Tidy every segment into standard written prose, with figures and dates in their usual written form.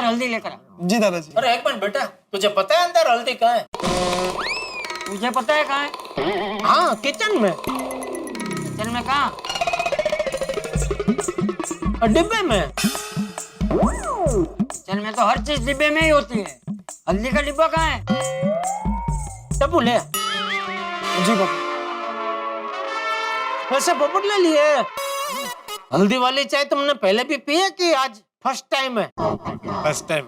हल्दी लेकर आ। जी दादाजी। अरे एक मिनट बेटा, तुझे पता है अंदर हल्दी कहाँ है? मुझे पता है कहाँ है। हाँ, किचन में। किचन में कहाँ? डिब्बे में। किचन में तो हर चीज डिब्बे में ही होती है। हल्दी का डिब्बा कहाँ है? टप्पू ले। जी पापा। वैसे पोपट ले लिए। हल्दी वाली चाय तुमने पहले भी पी है कि आज फर्स्ट टाइम है? First time.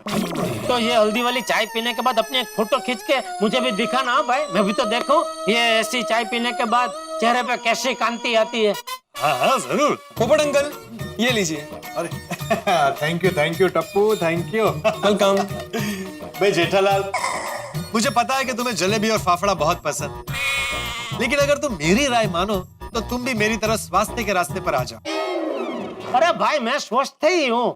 तो ये हल्दी वाली चाय पीने के बाद अपनी एक फोटो खींच के मुझे भी दिखाना भाई, मैं भी तो देखूं ये ऐसी चाय पीने के बाद चेहरे पे कैसी कांति आती है। हाँ हाँ जरूर। पोपट अंकल ये लीजिए। अरे thank you Tappu, thank you. Welcome. भाई जेठालाल, मुझे पता है कि तुम्हें जलेबी और फाफड़ा बहुत पसंद, लेकिन अगर तुम मेरी राय मानो तो तुम भी मेरी तरह स्वास्थ्य के रास्ते पर आ जाओ। अरे भाई मैं स्वस्थ ही हूँ,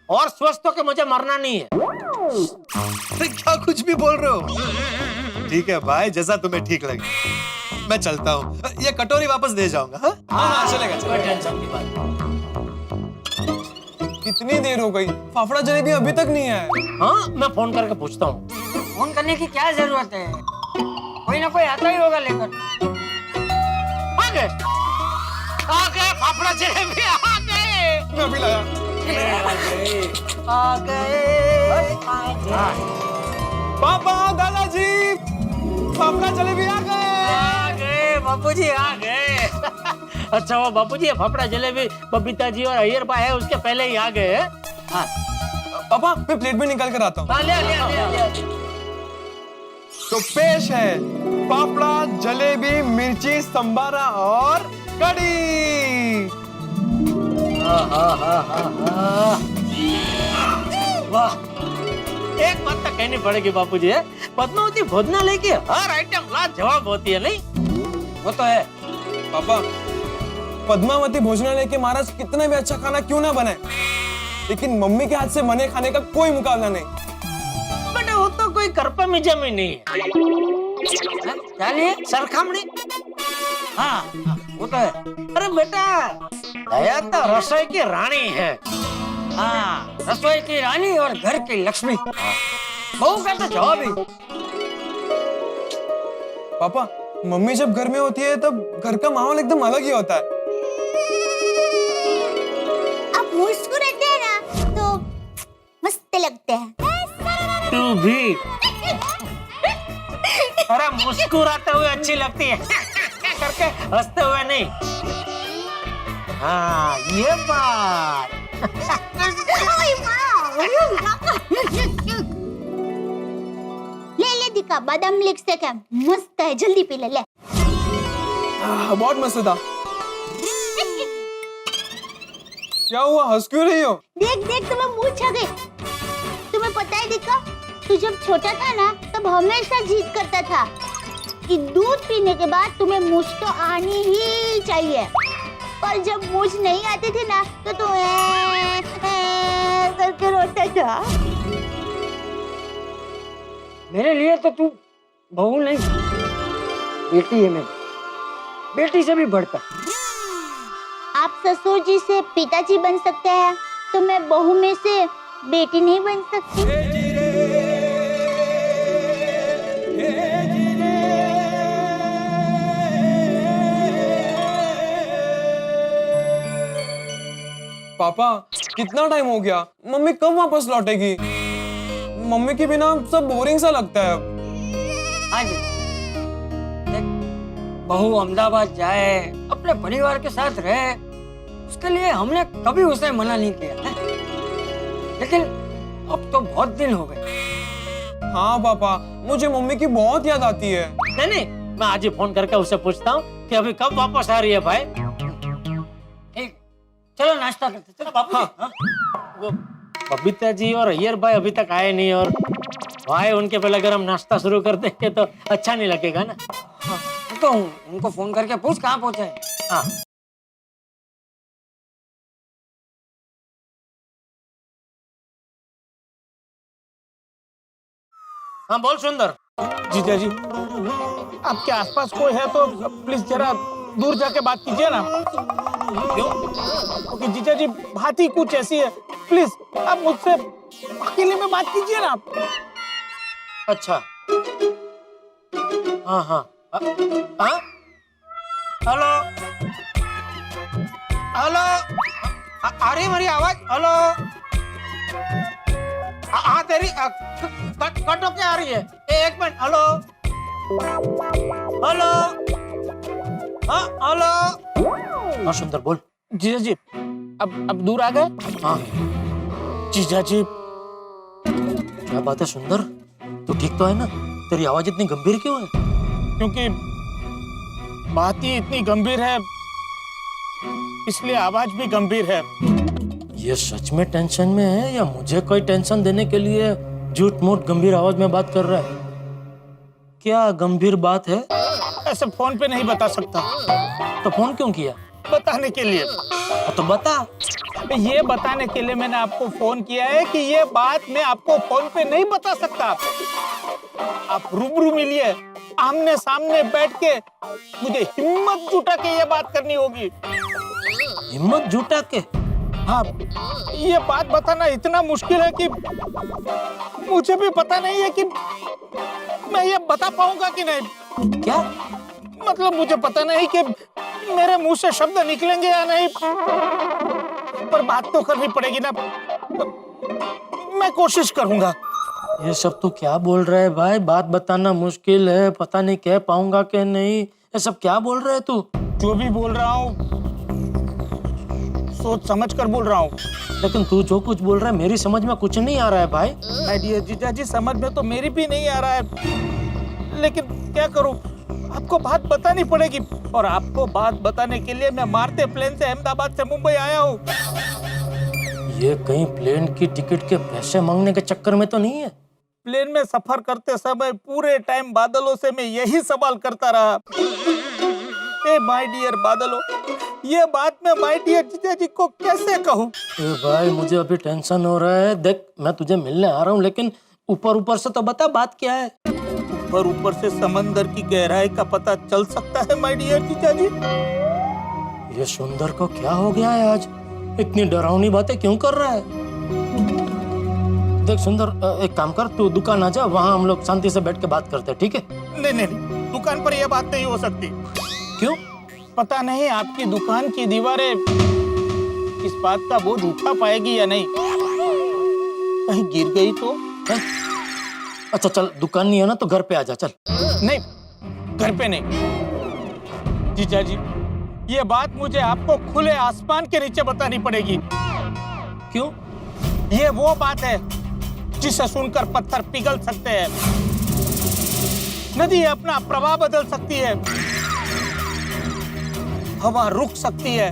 और स्वस्थ हो के मुझे मरना नहीं है। अरे क्या कुछ भी बोल रहे हो? ठीक है भाई, जैसा तुम्हें ठीक लगे। मैं चलता हूँ, ये कटोरी वापस दे जाऊंगा। हाँ हाँ चलेगा कोई टेंशन की बात। कितनी देर हो गई, फाफड़ा जलेबी अभी तक नहीं आया। हाँ मैं फोन करके पूछता हूँ। फोन करने की क्या जरूरत है? कोई ना कोई आता ही होगा लेकर। आ गए फाफड़ा जलेबी आ गए। मैं अभी लाया। आ गए। पापा, दादाजी, फाफड़ा जलेबी आ गए। बापूजी आ गए। अच्छा वो बापूजी फाफड़ा जलेबी बबीता जी और अय्यर भाई है उसके पहले ही आ गए। हाँ पापा मैं प्लेट में निकाल कर आता हूँ। ले। तो पेश है फाफड़ा जलेबी मिर्ची संबारा और कड़ी। वाह, एक बात तो कहनी पड़ेगी बापूजी, पद्मावती भोजनालय की हर आइटम लाजवाब होती है नहीं? वो तो है। पापा, पद्मावती भोजनालय के महाराज कितना भी अच्छा खाना क्यों ना बनाए, लेकिन मम्मी के हाथ से बने खाने का कोई मुकाबला नहीं। बेटा वो तो कोई करपा मिजाम ही नहीं है। क्या लिए? सरखामणी। हाँ वो तो है। अरे बेटा दया तो रसोई की रानी है। हाँ, रसोई की रानी और घर की लक्ष्मी। बहू का तो जवाब ही। पापा, मम्मी जब घर में होती है तब घर का माहौल एकदम अलग ही होता है। आप मुस्कुराते हैं ना तो मस्त लगते हैं। तू भी। अरे मुस्कुराते हुए अच्छी लगती है करके हंसते हुए नहीं। हाँ ये बात। ले दिखा, बादाम मिल्क शेक है, मस्त है, जल्दी पी ले। बहुत मस्त था। क्या हुआ, हंस क्यों रही हो? देख तुम्हें मुंह छा गई। तुम्हें पता है दिखा, तू जब छोटा था ना तब हमेशा जिद करता था कि दूध पीने के बाद तुम्हें मूछ तो आनी ही चाहिए, और जब मूछ नहीं आती थी ना तो तू करके रोता था। मेरे लिए तो तू बहू नहीं, बेटी है मेरी, बेटी से भी बढ़कर। आप ससुर जी से पिताजी बन सकते हैं, तो मैं बहू में से बेटी नहीं बन सकती। पापा, कितना टाइम हो गया, मम्मी कब वापस लौटेगी? मम्मी के बिना सब बोरिंग सा लगता है। आज देख, बहू अहमदाबाद जाए, अपने परिवार के साथ रहे, उसके लिए हमने कभी उसे मना नहीं किया है। लेकिन अब तो बहुत दिन हो गए। हाँ पापा, मुझे मम्मी की बहुत याद आती है। नहीं मैं आज ही फोन करके उससे पूछता हूँ कि अभी कब वापस आ रही है भाई। ठीक, चलो नाश्ता करते। चलो बापू। हाँ। वो बबीता जी और अय्यर भाई अभी तक आए नहीं, और भाई उनके पहले अगर हम नाश्ता शुरू कर देंगे तो अच्छा नहीं लगेगा ना। हाँ, तो उनको फोन करके पूछ कहाँ पहुंचे हैं। हाँ हाँ बोल सुंदर। जीजा जी, आपके आसपास कोई है तो प्लीज जरा दूर जाके बात कीजिए ना। क्यों? क्योंकि जीजा जी बात ही कुछ ऐसी है प्लीज आप मुझसे अकेले में बात कीजिए ना आप। अच्छा हाँ हाँ हाँ हेलो हेलो आ रही मेरी आवाज? हेलो हाँ तेरी कट होके आ रही है। एक मिनट हेलो हेलो हाँ हेलो। हाँ सुंदर बोल। जीजा जी अब दूर आ गए? हाँ जीजा जी क्या बात है सुंदर, तू ठीक तो है ना? तेरी आवाज इतनी गंभीर क्यों है? क्योंकि बात ही इतनी गंभीर है इसलिए आवाज भी गंभीर है। ये सच में टेंशन में है या मुझे कोई टेंशन देने के लिए झूठ मूठ गंभीर आवाज में बात कर रहा है? क्या गंभीर बात है? ऐसे फोन पे नहीं बता सकता। तो फोन क्यों किया? बताने के लिए। तो बता। ये बताने के लिए मैंने आपको फोन किया है कि ये बात मैं आपको फोन पे नहीं बता सकता। आप रूबरू मिलिए, आमने सामने बैठ के मुझे हिम्मत जुटा के ये बात करनी होगी। हिम्मत जुटा के? हाँ, ये बात बताना इतना मुश्किल है कि मुझे भी पता नहीं है कि मैं ये बता पाऊंगा कि नहीं। क्या मतलब मुझे पता नहीं कि मेरे मुंह से शब्द निकलेंगे या नहीं, पर बात तो करनी पड़ेगी ना। मैं कोशिश करूंगा। ये सब तू क्या बोल रहा है भाई? बात बताना मुश्किल है, पता नहीं कह पाऊंगा कि नहीं, ये सब क्या बोल रहा है तू? जो भी बोल रहा हूँ सोच समझ कर बोल रहा हूँ। लेकिन तू जो कुछ बोल रहा है मेरी समझ में कुछ नहीं आ रहा है भाई। माय डियर जीजा जी, समझ में तो मेरी भी नहीं आ रहा है, लेकिन क्या करूँ, आपको बात बतानी पड़ेगी। और आपको बात बताने के लिए मैं मारते प्लेन से अहमदाबाद से मुंबई आया हूँ। ये कहीं प्लेन की टिकट के पैसे मांगने के चक्कर में तो नहीं है? प्लेन में सफर करते समय पूरे टाइम बादलों से मैं यही सवाल करता रहा, ए माय डियर बादलों, ये बात मैं माय डियर जीजा जी को कैसे कहूँ? ए भाई मुझे अभी टेंशन हो रहा है। देख मैं तुझे मिलने आ रहा हूँ, लेकिन ऊपर ऊपर से तो बता बात क्या है। ऊपर ऊपर से समंदर की गहराई का पता चल सकता है माय डियर जीजा जी। ये सुंदर को क्या हो गया है आज? इतनी डरावनी बातें क्यों कर रहा है? देख सुंदर, एक काम कर, तू दुकान आ जा, वहाँ हम लोग शांति से बैठ के बात करते हैं, ठीक है? नहीं नहीं नहीं, दुकान पर यह बात नहीं हो सकती। क्यों? पता नहीं आपकी दुकान की दीवारें इस बात का बोझ उठा पाएगी या नहीं। कहीं गिर गई तो? है? अच्छा चल, दुकान नहीं है ना तो घर पे आ जा, चल। नहीं, घर पे नहीं। जीजा जी, ये बात मुझे आपको खुले आसमान के नीचे बतानी पड़ेगी। क्यों? ये वो बात है जिसे सुनकर पत्थर पिघल सकते हैं, नदी अपना प्रवाह बदल सकती है, हवा रुक सकती है,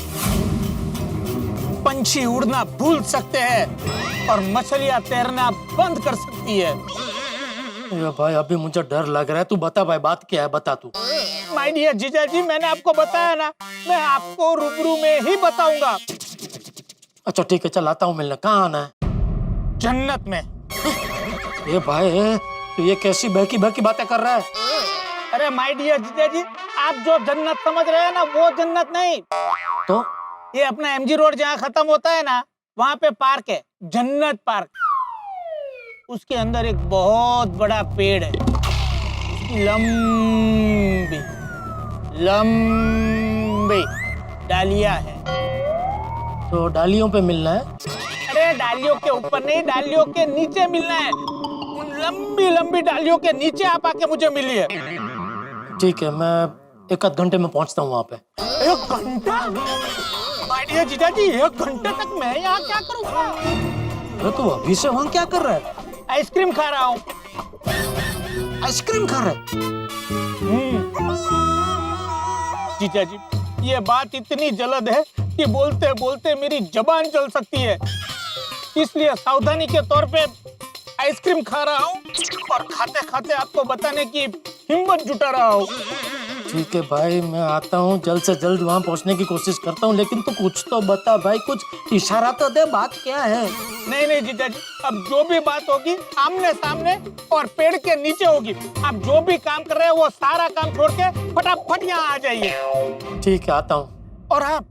पंछी उड़ना भूल सकते हैं और मछलियां तैरना बंद कर सकती है। ये भाई अभी मुझे डर लग रहा है, तू बता भाई बात क्या है, बता तू। माय डियर जीजा जी, मैंने आपको बताया ना, मैं आपको रूबरू में ही बताऊंगा। अच्छा ठीक है, चल आता हूँ मिलने। कहाँ आना है? जन्नत में। ये भाई तो ये कैसी बहकी बहकी बातें कर रहा है? अरे माय डियर जीजा जी, आप जो जन्नत समझ रहे हैं ना, वो जन्नत नहीं। तो ये अपना एमजी रोड जहाँ खत्म होता है ना, वहाँ पे पार्क है, जन्नत पार्क। उसके अंदर एक बहुत बड़ा पेड़ है, लंबी लंबी डालियां है। तो डालियों पे मिलना है? अरे डालियों के ऊपर नहीं, डालियों के नीचे मिलना है। उन लंबी लंबी डालियों के नीचे आप आके मुझे मिलिए। ठीक है, मैं एक आध घंटे में पहुंचता हूँ वहाँ पे। 1 घंटा? माय डियर जीजा जी, 1 घंटे तक मैं यहाँ क्या करूँगा? अरे तू अभी से वहाँ क्या कर रहा है? आइसक्रीम खा रहा हूँ। आइसक्रीम खा रहा है? जीजा जी, ये बात इतनी जल्द है कि बोलते बोलते मेरी जबान चल सकती है, इसलिए सावधानी के तौर पे आइसक्रीम खा रहा हूँ और खाते खाते आपको बताने की हिम्मत जुटा रहा हूँ। ठीक है भाई, मैं आता हूँ, जल्द से जल्द वहाँ पहुँचने की कोशिश करता हूँ, लेकिन तू कुछ तो बता भाई, कुछ इशारा तो दे, बात क्या है? नहीं नहीं जीजा जी, अब जो भी बात होगी आमने सामने और पेड़ के नीचे होगी। आप जो भी काम कर रहे हैं वो सारा काम छोड़ के फटाफट यहाँ आ जाइए। ठीक है, आता हूँ। और आप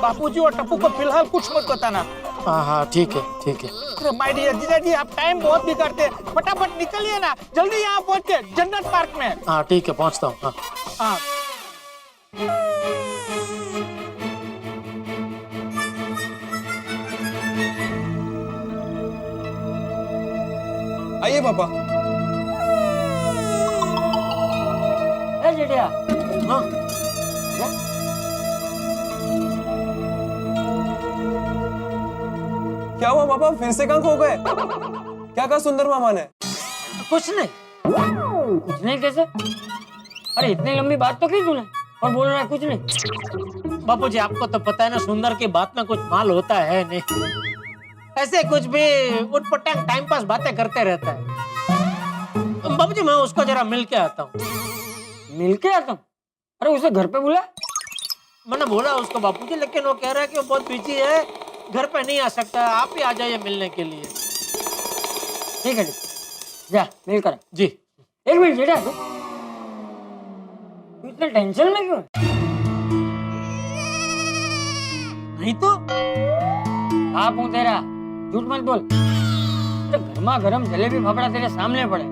बापूजी और टप्पू को फिलहाल कुछ मत बताना, हाँ हाँ ठीक है ठीक है। अरे माय डियर जीजा जी, आप टाइम बहुत बिगाड़ते हैं, फटाफट निकलिए ना, जल्दी यहाँ पहुँचे जन्नत पार्क में। हाँ ठीक है पहुँचता हूँ। हाँ हाँ आइए पापा। ए जेठिया, हाँ क्या हुआ पापा, फिर से कहाँ खो गए? क्या कहा सुंदर मामा ने? कुछ नहीं। कुछ नहीं कैसे? अरे इतनी लंबी बात तो की तूने और बोल रहा है कुछ नहीं। बापूजी, आपको तो पता है ना, सुंदर की बात में कुछ माल होता है नहीं, ऐसे कुछ भी उटपटांग टाइम पास बातें करते रहता है। बापूजी मैं उसको जरा मिल के आता हूँ। मिल के आता हूँ? अरे उसे घर पे बुला। मैंने बोला उसको बापूजी, लेकिन वो कह रहा है कि वो बहुत बिजी है, घर पे नहीं आ सकता, आप ही आ जाइए मिलने के लिए। ठीक है, जा मिल कर। जी। एक मिनट जेठा, तू इतने टेंशन में क्यों है? नहीं तो आप हूँ तेरा, झूठ मत बोल। गर्मा गर्म जलेबी फाफड़ा तेरे सामने पड़े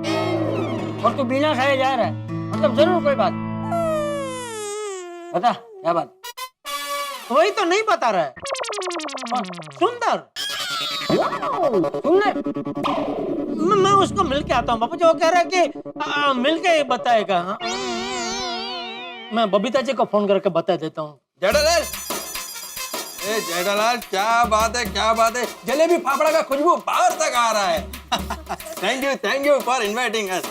और तू बिना खाए जा रहा है, मतलब जरूर कोई बात। बता क्या बात? वही तो नहीं बता रहा है। सुंदर तुमने मैं उसको मिल के आता हूँ बापूजी, वो कह रहा है कि मिल के ही बताएगा। हाँ? मैं बबीता जी को फोन करके बता देता हूँ। जेठालाल, ए जेठालाल, क्या बात है, जलेबी फाफड़ा का खुशबू बाहर तक आ रहा है। Thank you for inviting us.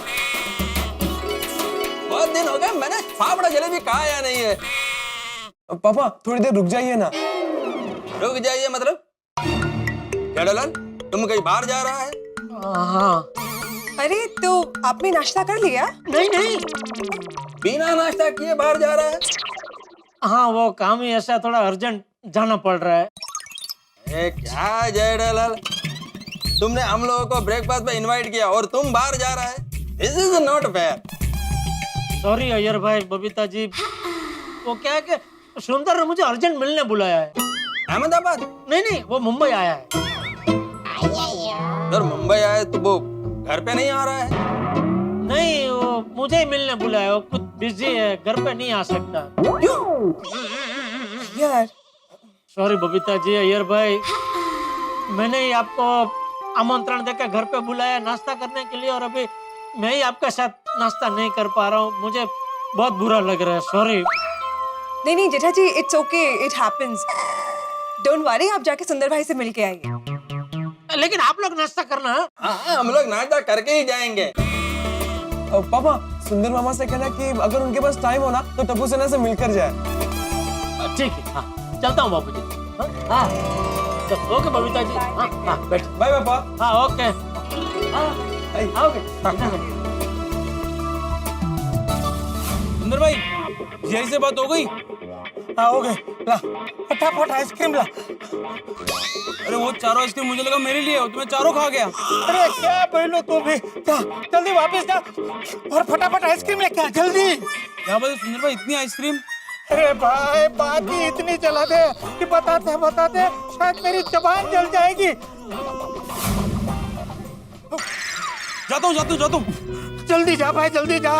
बहुत दिन हो गए, मैंने फाफड़ा जलेबी खाया नहीं है। पापा थोड़ी देर रुक जाइए ना। रुक जाइए मतलब? जेठालाल, तुम कहीं बाहर जा रहा है? हाँ। अरे तो आपने नाश्ता कर लिया? नहीं, बिना नाश्ता किए बाहर जा रहा है? हाँ वो काम ही ऐसा, थोड़ा अर्जेंट जाना पड़ रहा है। ए क्या जेठालाल, तुमने हम लोगों को ब्रेकफास्ट पे इनवाइट किया और तुम बाहर जा रहा है? This is not fair. Sorry Iyer भाई, बबीता जी, वो क्या है कि सुंदर ने मुझे अर्जेंट मिलने बुलाया है। अहमदाबाद? नहीं, वो मुंबई आया है। अगर मुंबई आए तो वो घर पे नहीं आ रहा है? नहीं, वो मुझे ही मिलने बुलाया, वो कुछ बिजी है, घर पे नहीं आ सकता। यार सॉरी बबीता जी, अय्यर भाई, मैंने ही आपको आमंत्रण देकर घर पे बुलाया नाश्ता करने के लिए, और अभी मैं ही आपके साथ नाश्ता नहीं कर पा रहा हूँ, मुझे बहुत बुरा लग रहा है। सॉरी। नहीं Jetha ji, it's okay, it happens, don't worry, आप जाके सुंदर भाई से मिल के आइए। लेकिन आप लोग नाश्ता करना। हाँ, हम लोग नाश्ता करके ही जाएंगे। पापा सुंदर मामा से कहना कि अगर उनके पास टाइम हो ना तो टप्पू सेना से मिलकर जाए। ठीक है, हाँ चलता हूँ बाबू जी। हाँ ओके बबीता जी। हाँ बैठ। बाय पापा। हाँ ओके। आओगे? सुंदर भाई, यही से बात हो गई? हाँ हो गए, ला फटाफट आइसक्रीम ला। अरे वो चारों आइसक्रीम मुझे लगा मेरे लिए हो, तुम्हें चारों खा गया। अरे क्या बोलो तू भी, जा जल्दी वापस जा और फटाफट आइसक्रीम लेके आ जल्दी। क्या बात है सुंदर भाई, इतनी आइसक्रीम? अरे भाई बात ही इतनी चला दे कि बताते शायद मेरी जबान जल जाएगी। जाता हूँ। जल्दी जा भाई, जल्दी जा।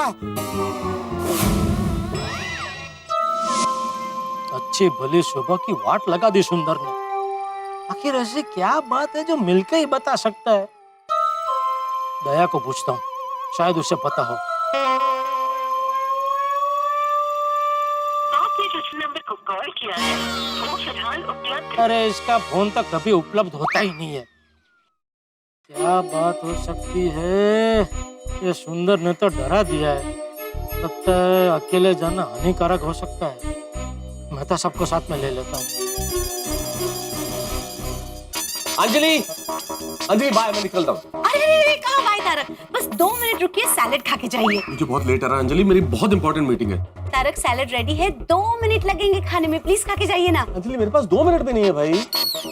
अच्छी भली शोभा की वाट लगा दी सुंदर ने। आखिर ऐसी क्या बात है जो मिलकर ही बता सकता है? दया को पूछता हूँ, शायद उसे पता हो। आपने जिस नंबर को कॉल किया है वो फिलहाल उपलब्ध। अरे इसका फोन तक कभी उपलब्ध होता ही नहीं है। क्या बात हो सकती है? ये सुंदर ने तो डरा दिया है। लगता है अकेले जाना हानिकारक हो सकता है। मैं तो सबको साथ में ले लेता हूँ। अंजलि बाय, मैं निकलता हूँ। अरे कहाँ भाई तारक, बस 2 मिनट रुकिए, सैलेड खा के जाइए। मुझे बहुत लेट आ रहा है अंजलि, मेरी बहुत इंपॉर्टेंट मीटिंग है। तारक सैलेड रेडी है, 2 मिनट लगेंगे खाने में, प्लीज खा के जाइए ना। अंजलि मेरे पास 2 मिनट भी नहीं है भाई।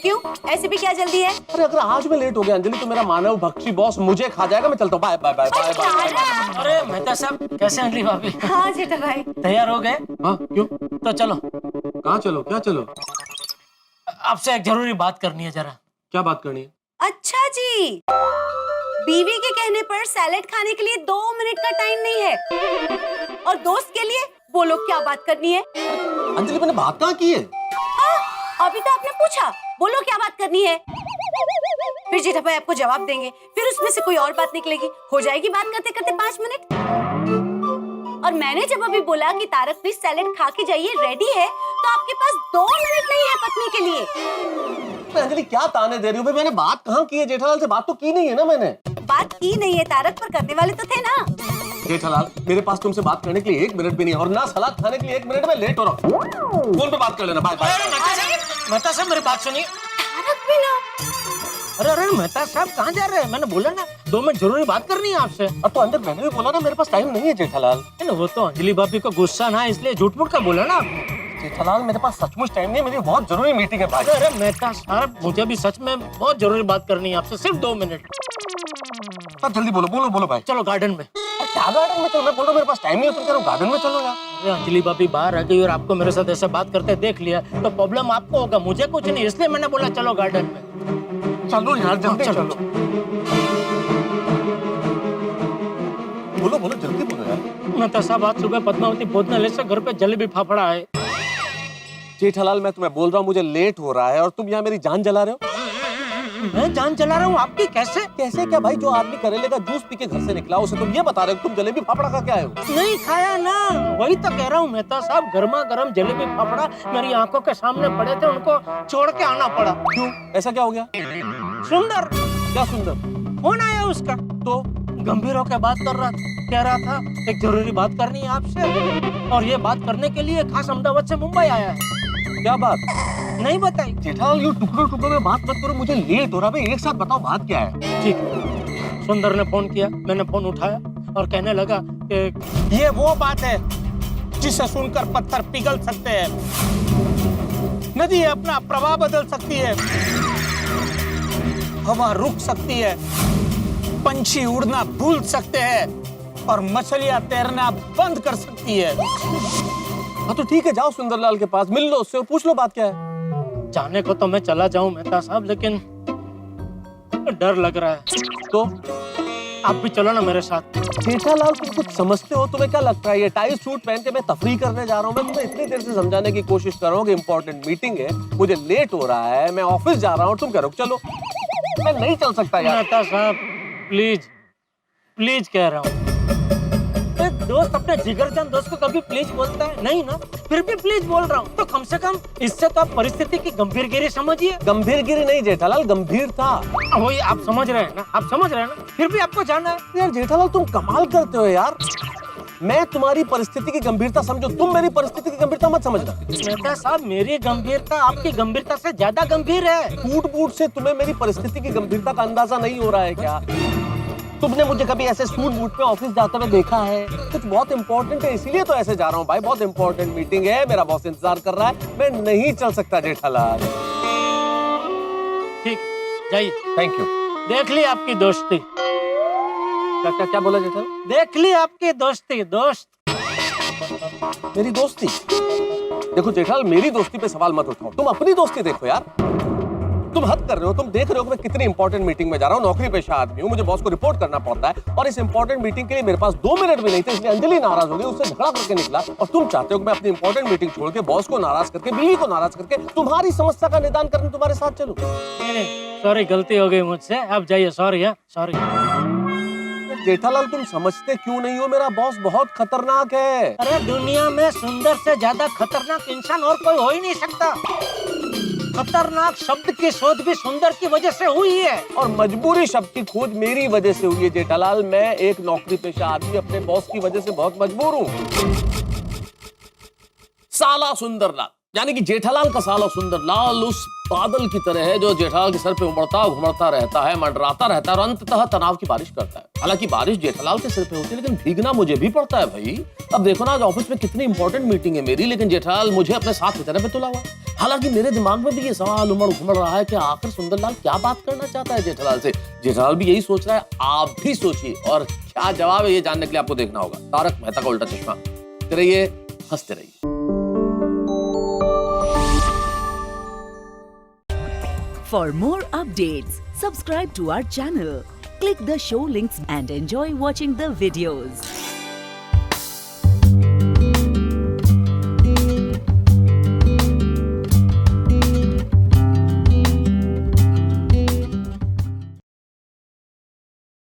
क्यों, ऐसे भी क्या जल्दी है? अरे अगर आज मैं लेट हो गया अंजलि तो मेरा मानव भक्षी बॉस मुझे खा जाएगा। मैं चलता हूँ, bye bye bye bye bye. Tarak. अरे मेहता साहब, कैसे हैं भाभी? हाँ जेठा भाई। तैयार हो गए? हाँ क्यों? तो चलो। कहाँ चलो? क्या चलो? आपसे एक जरूरी बात करनी है जरा। क्या बात करनी है? अच्छा जी, बीवी के कहने पर सैलेड खाने के लिए 2 मिनट का टाइम नहीं है, और दोस्त के लिए बोलो क्या बात करनी है। अंजलि मैंने बात कहाँ की है? अभी तो आपने पूछा, बोलो क्या बात करनी है। फिर जेठा भाई आपको जवाब देंगे, फिर उसमें से कोई और बात निकलेगी, हो जाएगी बात करते करते 5 मिनट। और मैंने जब अभी बोला कि तारक प्लीज सैलेड खा के जाइए, रेडी है, तो आपके पास 2 मिनट नहीं है पत्नी के लिए। अंजलि क्या ताने दे रही हो? मैंने बात कहाँ की है? जेठालाल से बात तो की नहीं है ना मैंने। बात की नहीं है तारक, पर करने वाले तो थे ना। जेठालाल, मेरे पास तुमसे बात करने के लिए 1 मिनट भी नहीं है, और ना सलाद खाने के लिए 1 मिनट में लेट हो रहा हूँ। फोन पे बात कर लेना। Bye bye. मेहता साहब मेरी बात सुनिए। तारक भी ना। अरे अरे मेहता साहब कहाँ जा रहे हैं? मैंने बोला ना 2 मिनट जरूरी बात करनी है आपसे। अब तो अंदर मैंने भी बोला ना मेरे पास टाइम नहीं है जेठालाल। वो तो अंजलि भाभी को गुस्सा ना, इसलिए झूठ मूठ का बोला ना। जेठालाल मेरे पास सचमुच टाइम नहीं है, मेरी बहुत जरूरी मीटिंग है भाई। अरे मेहता साहब मुझे भी सच में बहुत जरूरी बात करनी है आपसे, सिर्फ 2 मिनट। अब जल्दी बोलो बोलो बोलो भाई। चलो गार्डन में। क्या गार्डन में? चलो मैं बोल रहा हूँ मेरे पास टाइम नहीं है, तुम कह रहे हो गार्डन में चलो यार। अरे अंजलि भाभी बाहर आ गई और आपको मेरे साथ ऐसे बात करते देख लिया तो प्रॉब्लम आपको होगा, मुझे कुछ नहीं, इसलिए मैंने बोला चलो गार्डन में। चलो यार जल्दी चलो। चलो। बोलो बोलो जल्दी बोलो यार। मेहता साहब आज सुबह पद्मावती भोजनालय से घर पे जलेबी फाफड़ा है। जेठालाल मैं तुम्हें बोल रहा हूँ मुझे लेट हो रहा है और तुम यहाँ मेरी जान जला रहे हो। मैं जान चला रहा हूँ आपकी? कैसे? कैसे क्या भाई? जो आदमी करेले का जूस पी के घर से निकला उसे तुम ये बता रहे हो तुम जलेबी फाफड़ा खा के आए हो? नहीं खाया ना, वही तो कह रहा हूँ मेहता साहब, गर्मा गर्म जलेबी फाफड़ा मेरी आंखों के सामने पड़े थे, उनको छोड़ के आना पड़ा। क्यों? ऐसा क्या हो गया? सुंदर। क्या सुंदर? फोन आया उसका, तो गंभीर होकर बात कर रहा था, कह रहा था एक जरूरी बात करनी है आपसे, और ये बात करने के लिए खास अहमदाबाद से मुंबई आया है। क्या बात? नहीं बताई। जेठालाल यू टुकड़ों टुकड़ों में बात मत करो, मुझे लेट हो रहा है। एक साथ बताओ बात क्या है? ठीक। सुंदर ने फोन किया, मैंने फोन उठाया और कहने लगा कि ये वो बात है जिसे सुनकर पत्थर पिघल सकते हैं, नदी अपना प्रवाह बदल सकती है, हवा रुक सकती है, पंछी उड़ना भूल सकते हैं और मछलियां तैरना बंद कर सकती है। हाँ तो ठीक है, जाओ सुंदरलाल के पास मिल लो उससे और पूछ लो बात क्या है। जाने को तो मैं चला जाऊं मेहता साहब, लेकिन डर लग रहा है, तो आप भी चलो ना मेरे साथ। जेठालाल तुम कुछ समझते हो? तुम्हें क्या लगता है ये टाई सूट पहन के मैं तफरीह करने जा रहा हूँ? मैं तुम्हें इतनी देर से समझाने की कोशिश कर रहा हूँ कि इंपॉर्टेंट मीटिंग है, मुझे लेट हो रहा है, मैं ऑफिस जा रहा हूँ, तुम कह रहे हो चलो। मैं नहीं चल सकता यार। मेहता साहब प्लीज प्लीज कह रहा हूँ। एक दोस्त अपने जिगरजान दोस्त को कभी प्लीज बोलता है? नहीं ना, फिर भी प्लीज बोल रहा हूँ। तो कम से कम इससे तो आप परिस्थिति की गंभीरगिरी समझिए। गंभीरगिरी नहीं जेठालाल, गंभीर था। वही आप समझ रहे हैं ना, आप समझ रहे हैं ना, फिर भी आपको जाना है। यार जेठालाल तुम कमाल करते हो यार। मैं तुम्हारी परिस्थिति की गंभीरता समझो, तुम मेरी परिस्थिति की गंभीरता मत समझना। मेहता साहब मेरी गंभीरता आपकी गंभीरता से ज्यादा गंभीर है। फूट बूट से तुम्हें मेरी परिस्थिति की गंभीरता का अंदाजा नहीं हो रहा है क्या? तुमने मुझे कभी ऐसे सूट बूट पे ऑफिस जाते हुए देखा है? कुछ बहुत इंपॉर्टेंट है इसीलिए तो ऐसे जा रहा हूँ भाई, बहुत इंपॉर्टेंट मीटिंग है, मेरा बॉस इंतजार कर रहा है, मैं नहीं चल सकता जेठालाल। ठीक, जाइए। Thank you. देख ली आपकी दोस्ती। क्या क्या क्या बोला जेठालाल? देख ली आपकी दोस्ती। दोस्त मेरी दोस्ती? देखो जेठालाल मेरी दोस्ती पे सवाल मत उठाओ, तुम अपनी दोस्ती देखो यार। तुम हद कर रहे हो, तुम देख रहे हो कि मैं कितनी इंपॉर्टेंट मीटिंग में जा रहा हूँ, नौकरी पेशा आदमी हूँ, मुझे बॉस को रिपोर्ट करना पड़ता है, और इस इंपॉर्टेंट मीटिंग के लिए मेरे पास 2 मिनट भी नहीं थे, इसलिए अंजलि नाराज हो गई, उससे झगड़ा करके निकला, और तुम चाहते हो कि मैं अपनी इंपॉर्टेंट मीटिंग छोड़ के बॉस को नाराज करके, बीवी को नाराज करके तुम्हारी समस्या का निदान करने तुम्हारे साथ चलूं? नहीं, सॉरी गलती हो गई मुझसे, आप जाइए। सॉरी है, सॉरी। जेठालाल तुम समझते क्यों नहीं हो, मेरा बॉस बहुत खतरनाक है। अरे दुनिया में सुंदर से ज्यादा खतरनाक इंसान और कोई हो ही नहीं सकता। खतरनाक शब्द की शोध भी सुंदर की वजह से हुई है, और मजबूरी शब्द की खोज मेरी वजह से हुई है जेठालाल। मैं एक नौकरी पेशा आदमी अपने बॉस की वजह से बहुत मजबूर हूँ। साला सुंदरलाल, यानी कि जेठालाल का साला सुंदरलाल उस बादल की तरह है जो जेठालाल के सर पे उमड़ता घुमड़ता रहता है, मंडराता रहता है और अंततः तनाव की बारिश करता है। हालांकि बारिश जेठालाल के सिर पे होती है, लेकिन भीगना मुझे भी पड़ता है भाई। अब देखो ना, आज ऑफिस में कितनी इंपॉर्टेंट मीटिंग है मेरी, लेकिन जेठालाल मुझे अपने साथ की तरह पे तुला हुआ। हालांकि मेरे दिमाग में भी ये सवाल उमड़ घुमड़ रहा है कि आखिर सुंदरलाल क्या बात करना चाहता है जेठालाल से। जेठालाल भी यही सोच रहा है, आप भी सोचिए, और क्या जवाब है ये जानने के लिए आपको देखना होगा तारक मेहता का उल्टा चश्मा। देखते रहिए, हंसते रहिए। For more updates, subscribe to our channel, click the show links and enjoy watching the videos.